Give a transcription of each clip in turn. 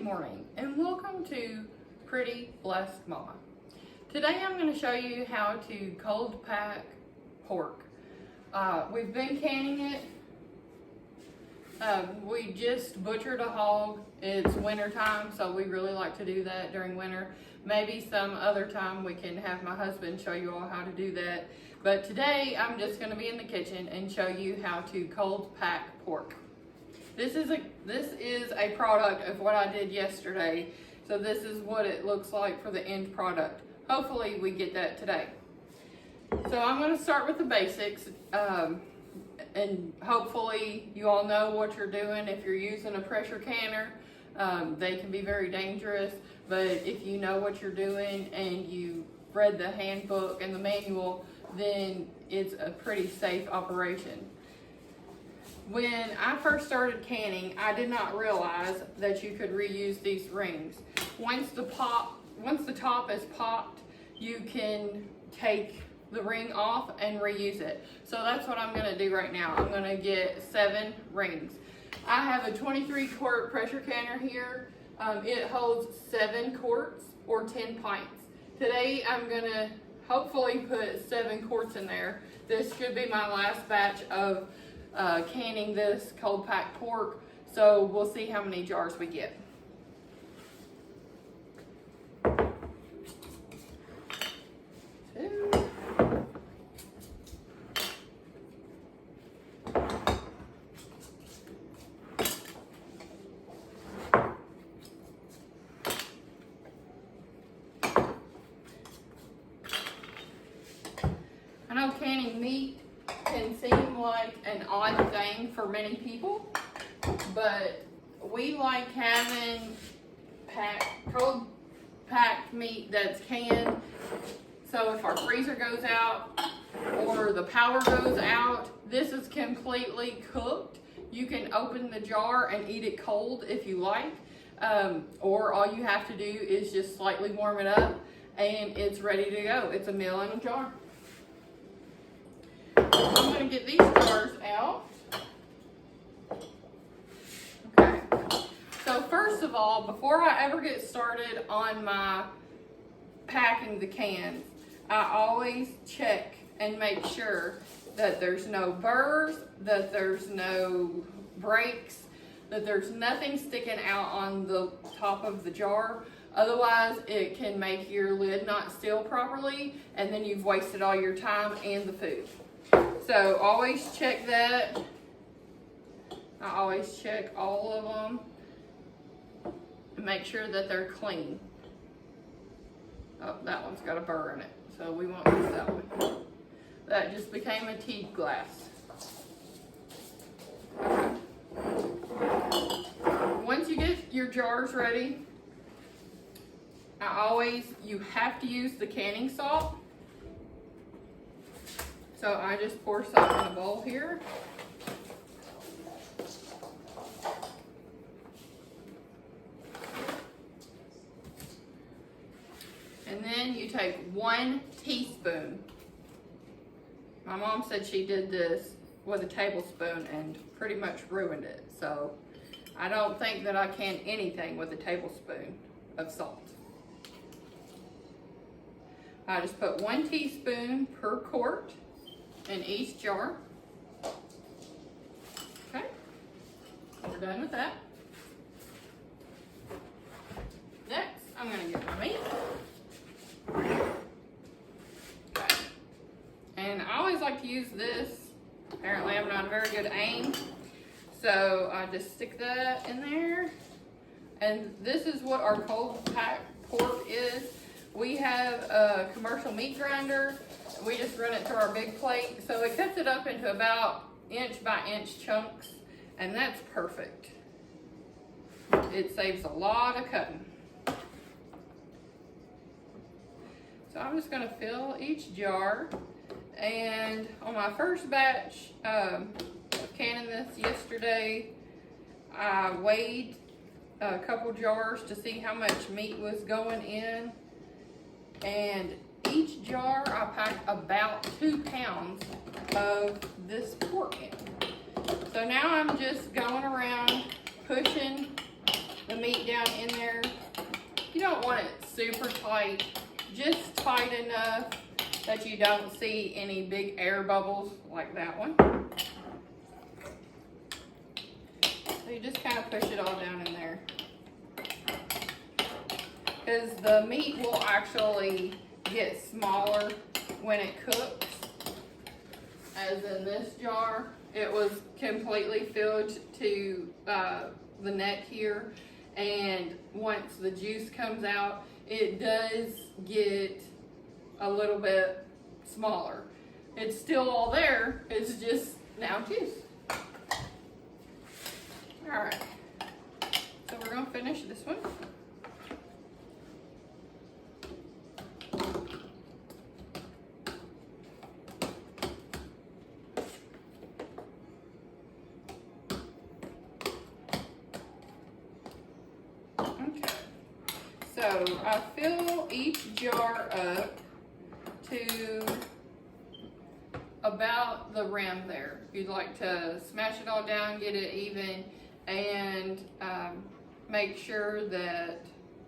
Good morning and welcome to Pretty Blessed Mama. Today I'm going to show you how to cold pack pork. We've been canning it. We just butchered a hog. It's winter time, so we really like to do that during winter. Maybe some other time we can have my husband show you all how to do that. But today I'm just going to be in the kitchen and show you how to cold pack pork. This is a product of what I did yesterday. So this is what it looks like for the end product. Hopefully we get that today. So I'm going to start with the basics. And hopefully you all know what you're doing. If you're using a pressure canner, they can be very dangerous. But if you know what you're doing and you read the handbook and the manual, then it's a pretty safe operation. When I first started canning, I did not realize that you could reuse these rings. Once the top is popped, you can take the ring off and reuse it. So that's what I'm gonna do right now. I'm gonna get 7 rings. I have a 23-quart pressure canner here. It holds 7 quarts or 10 pints. Today I'm gonna hopefully put 7 quarts in there. This should be my last batch of canning this cold packed pork, so we'll see how many jars we get. I know canning meat can seem like an odd thing for many people, but we like having cold packed meat that's canned. So if our freezer goes out or the power goes out, this is completely cooked. You can open the jar and eat it cold if you like, or all you have to do is just slightly warm it up and it's ready to go. It's a meal in a jar. I'm going to get these jars out. Okay. So first of all, before I ever get started on my packing the cans, I always check and make sure that there's no burrs, that there's no breaks, that there's nothing sticking out on the top of the jar. Otherwise, it can make your lid not seal properly, and then you've wasted all your time and the food. So always check that. I always check all of them and make sure that they're clean. Oh, that one's got a burr in it, so we won't use that one. That just became a tea glass. Okay. Once you get your jars ready, you have to use the canning salt. So I just pour some in a bowl here. And then you take 1 teaspoon. My mom said she did this with a tablespoon and pretty much ruined it. So I don't think that I can anything with a tablespoon of salt. I just put 1 teaspoon per quart in each jar. Okay, we're done with that. Next, I'm going to get my meat. Okay. And I always like to use this. Apparently I'm not a very good aim. So I just stick that in there. And this is what our cold packed pork is. We have a commercial meat grinder. We just run it through our big plate. So it cuts it up into about inch by inch chunks, and that's perfect. It saves a lot of cutting. So I'm just gonna fill each jar. And on my first batch of canning this yesterday, I weighed a couple jars to see how much meat was going in. And each jar I packed about 2 pounds of this pork in. So now I'm just going around pushing the meat down in there. You don't want it super tight, just tight enough that you don't see any big air bubbles like that one. So you just kind of push it all down in there. Because the meat will actually get smaller when it cooks. As in this jar, it was completely filled to the neck here, and once the juice comes out, it does get a little bit smaller. It's still all there, it's just now juice. All right, so we're gonna finish this one. So I fill each jar up to about the rim there. You'd like to smash it all down, get it even, and make sure that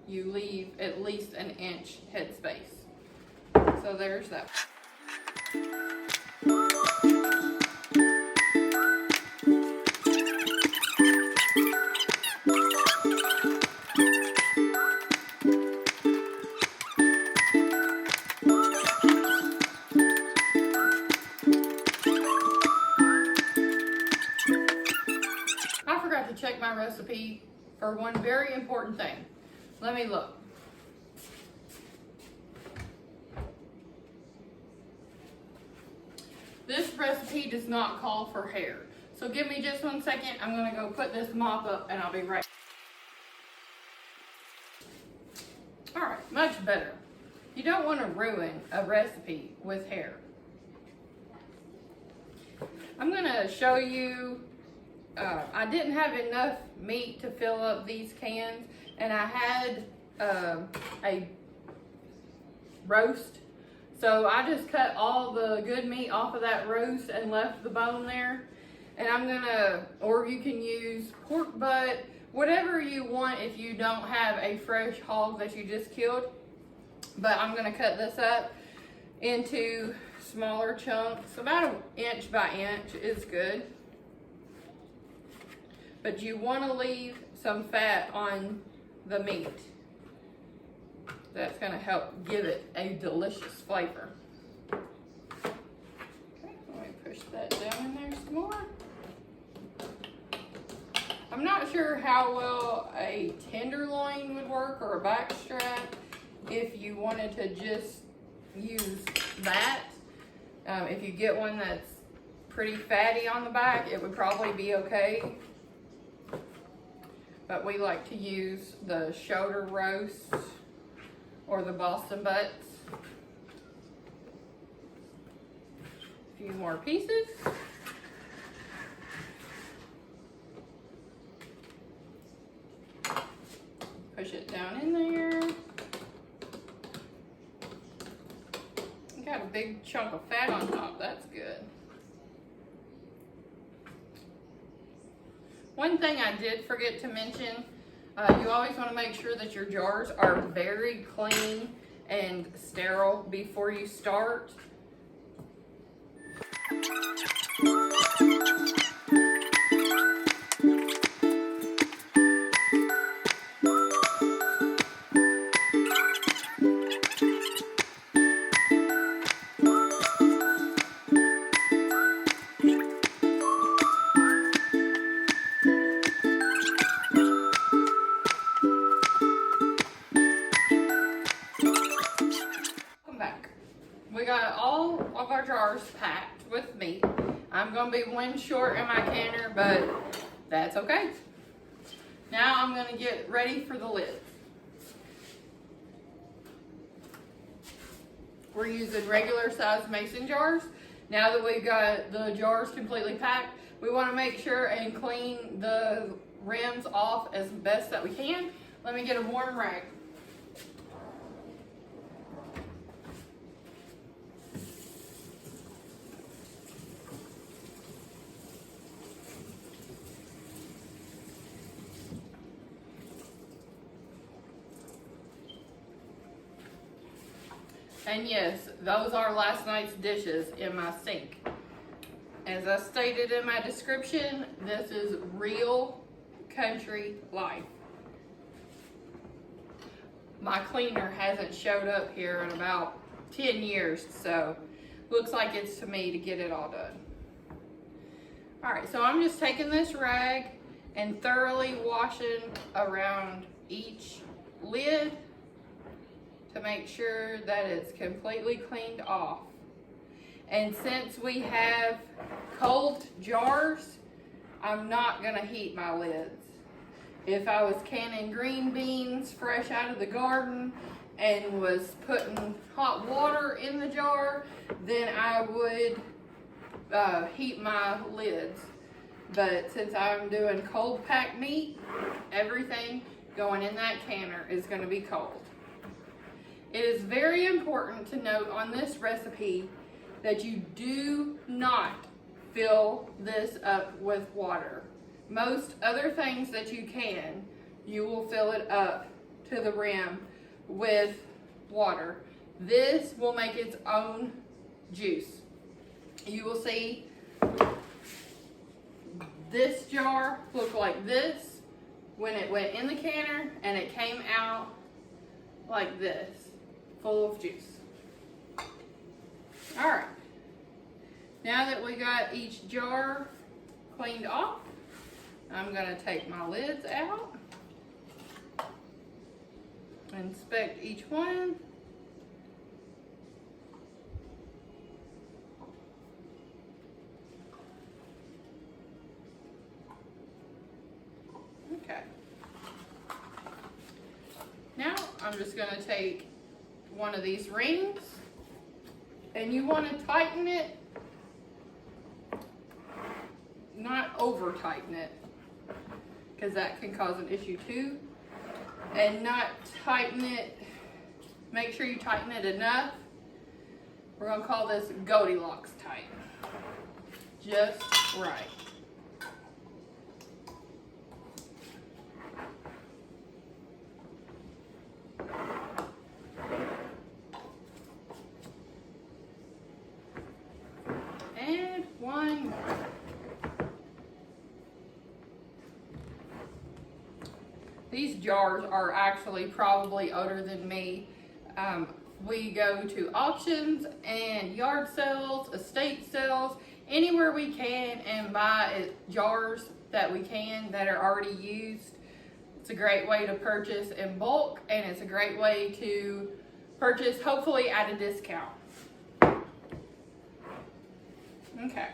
you leave at least an inch headspace. So there's that. Check my recipe for one very important thing. Let me look. This recipe does not call for hair. So give me just 1 second. I'm gonna go put this mop up and I'll be right. All right, much better. You don't want to ruin a recipe with hair. I'm gonna show you I didn't have enough meat to fill up these cans, and I had a roast, so I just cut all the good meat off of that roast and left the bone there. And I'm gonna, or you can use pork butt, whatever you want if you don't have a fresh hog that you just killed. But I'm gonna cut this up into smaller chunks, about 1 inch by inch is good. But you want to leave some fat on the meat. That's going to help give it a delicious flavor. Okay, let me push that down in there some more. I'm not sure how well a tenderloin would work or a back strap if you wanted to just use that. If you get one that's pretty fatty on the back, it would probably be okay. But we like to use the shoulder roast or the Boston butts. A few more pieces. Push it down in there. Got a big chunk of fat on top, that's good. One thing I did forget to mention, you always want to make sure that your jars are very clean and sterile before you start. We got all of our jars packed with meat. I'm gonna be 1 short in my canner, but that's okay. Now I'm gonna get ready for the lid. We're using regular size mason jars. Now that we've got the jars completely packed, we wanna make sure and clean the rims off as best that we can. Let me get a warm rag. And yes, those are last night's dishes in my sink. As I stated in my description, this is real country life. My cleaner hasn't showed up here in about 10 years, so looks like it's to me to get it all done. All right, so I'm just taking this rag and thoroughly washing around each lid to make sure that it's completely cleaned off. And since we have cold jars, I'm not gonna heat my lids. If I was canning green beans fresh out of the garden and was putting hot water in the jar, then I would heat my lids. But since I'm doing cold packed meat, everything going in that canner is gonna be cold. It is very important to note on this recipe that you do not fill this up with water. Most other things that you can, you will fill it up to the rim with water. This will make its own juice. You will see this jar look like this when it went in the canner, and it came out like this, full of juice. All right, now that we got each jar cleaned off, I'm gonna take my lids out, inspect each one. Okay. Now I'm just gonna take one of these rings, and you want to tighten it, not over tighten it, because that can cause an issue too. And not tighten it, make sure you tighten it enough. We're gonna call this Goldilocks tight. Just right. And one more. These jars are actually probably older than me. We go to auctions and yard sales, estate sales, anywhere we can, and buy jars that we can that are already used. It's a great way to purchase in bulk, and it's a great way to purchase hopefully at a discount. Okay,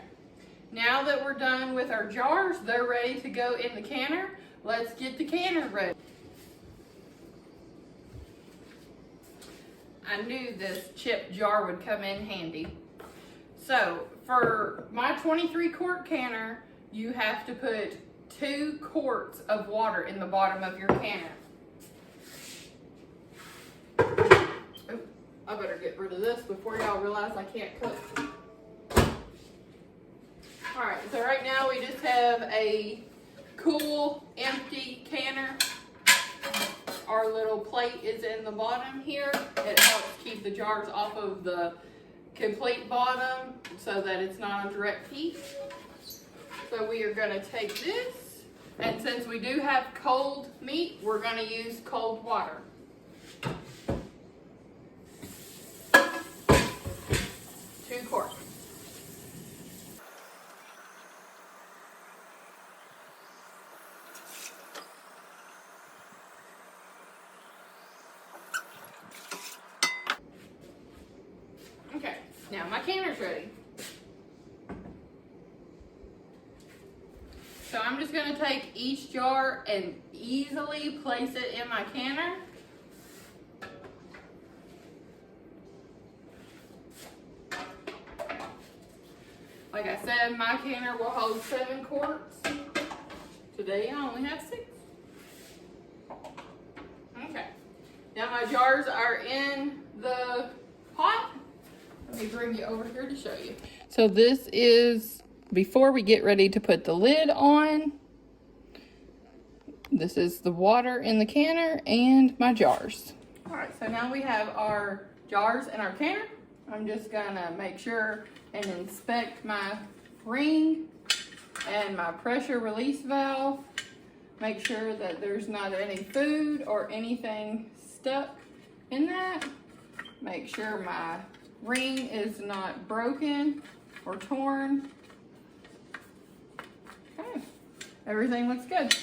now that we're done with our jars, they're ready to go in the canner. Let's get the canner ready. I knew this chip jar would come in handy. So for my 23 quart canner, you have to put 2 quarts of water in the bottom of your canner. Oh, I better get rid of this before y'all realize I can't cook. All right, so right now we just have a cool, empty canner. Our little plate is in the bottom here. It helps keep the jars off of the complete bottom so that it's not on direct heat. So we are gonna take this, and since we do have cold meat, we're gonna use cold water. 2 quarts. Okay, now my canner's ready. So I'm just gonna take each jar and easily place it in my canner. Like I said, my canner will hold 7 quarts. Today I only have 6. Okay, now my jars are in the pot. Let me bring you over here to show you. So this is before we get ready to put the lid on. This is the water in the canner and my jars. All right, so now we have our jars in our canner. I'm just gonna make sure and inspect my ring and my pressure release valve. Make sure that there's not any food or anything stuck in that. Make sure my ring is not broken or torn. Okay, everything looks good.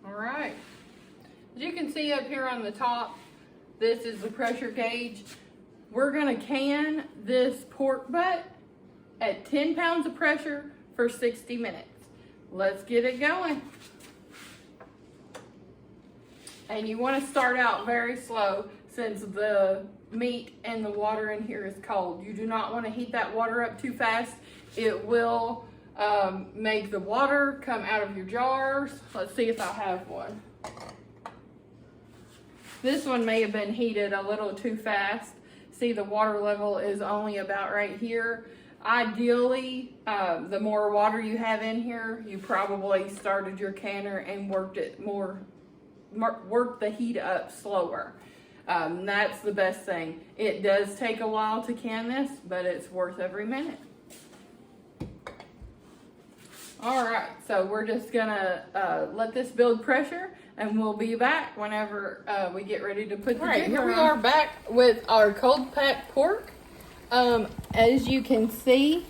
All right, as you can see up here on the top, this is the pressure gauge. We're gonna can this pork butt at 10 pounds of pressure for 60 minutes. Let's get it going. And you wanna start out very slow since the meat and the water in here is cold. You do not wanna heat that water up too fast. It will make the water come out of your jars. Let's see if I have one. This one may have been heated a little too fast. See, the water level is only about right here. Ideally, the more water you have in here, you probably started your canner and worked the heat up slower. That's the best thing. It does take a while to can this, but it's worth every minute. All right, so we're just gonna let this build pressure, and we'll be back whenever we get ready to put the jigger on. Here we are back with our cold packed pork. As you can see,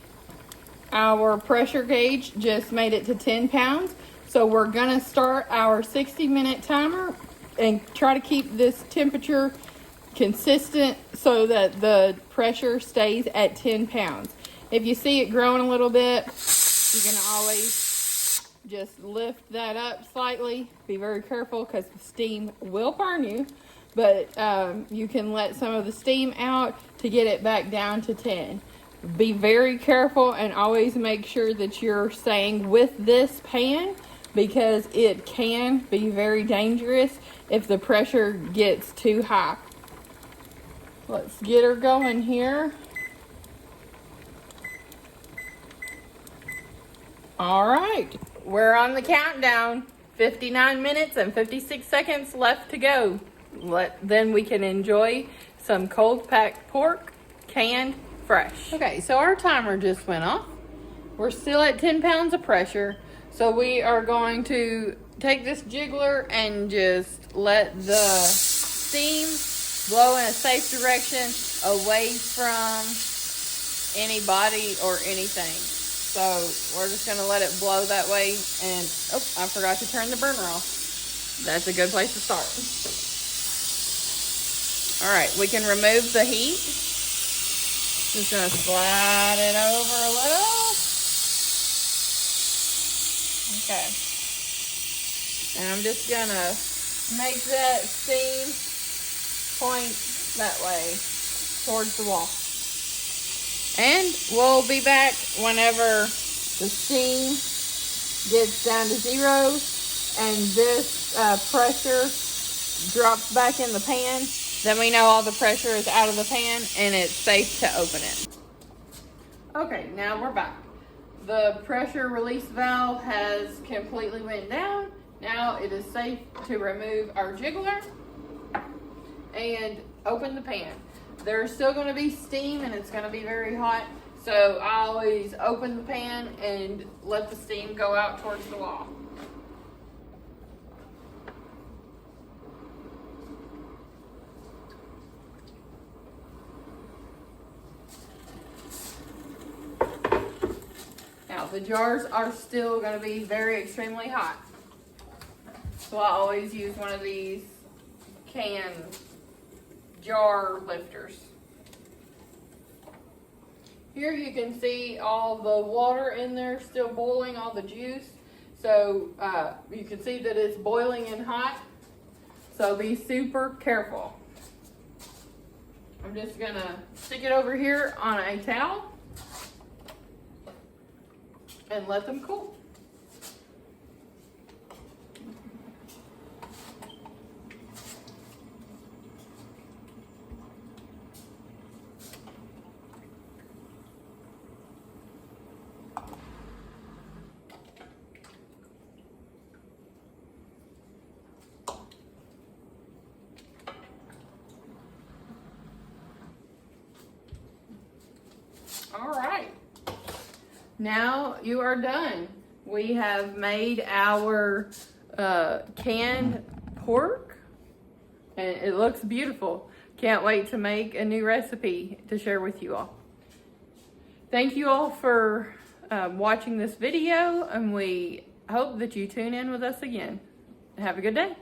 our pressure gauge just made it to 10 pounds. So we're gonna start our 60-minute timer and try to keep this temperature consistent so that the pressure stays at 10 pounds. If you see it growing a little bit, you can always just lift that up slightly. Be very careful because the steam will burn you, but you can let some of the steam out to get it back down to 10. Be very careful and always make sure that you're staying with this pan because it can be very dangerous if the pressure gets too high. Let's get her going here. All right, we're on the countdown. 59 minutes and 56 seconds left to go. Then we can enjoy some cold packed pork, canned fresh. Okay, so our timer just went off. We're still at 10 pounds of pressure. So we are going to take this jiggler and just let the steam blow in a safe direction away from any body or anything. So we're just gonna let it blow that way. And, oh, I forgot to turn the burner off. That's a good place to start. All right, we can remove the heat. Just gonna slide it over a little. Okay. And I'm just gonna make that steam point that way towards the wall. And we'll be back whenever the steam gets down to 0 and this pressure drops back in the pan. Then we know all the pressure is out of the pan and it's safe to open it. Okay, now we're back. The pressure release valve has completely went down. Now it is safe to remove our jiggler and open the pan. There's still going to be steam and it's going to be very hot. So I always open the pan and let the steam go out towards the wall. Now the jars are still going to be very extremely hot. So I always use one of these can jar lifters. Here you can see all the water in there still boiling, all the juice. So you can see that it's boiling and hot. So be super careful. I'm just gonna stick it over here on a towel and let them cool. Now you are done. We have made our canned pork, and it looks beautiful. Can't wait to make a new recipe to share with you all. Thank you all for watching this video, and we hope that you tune in with us again. Have a good day.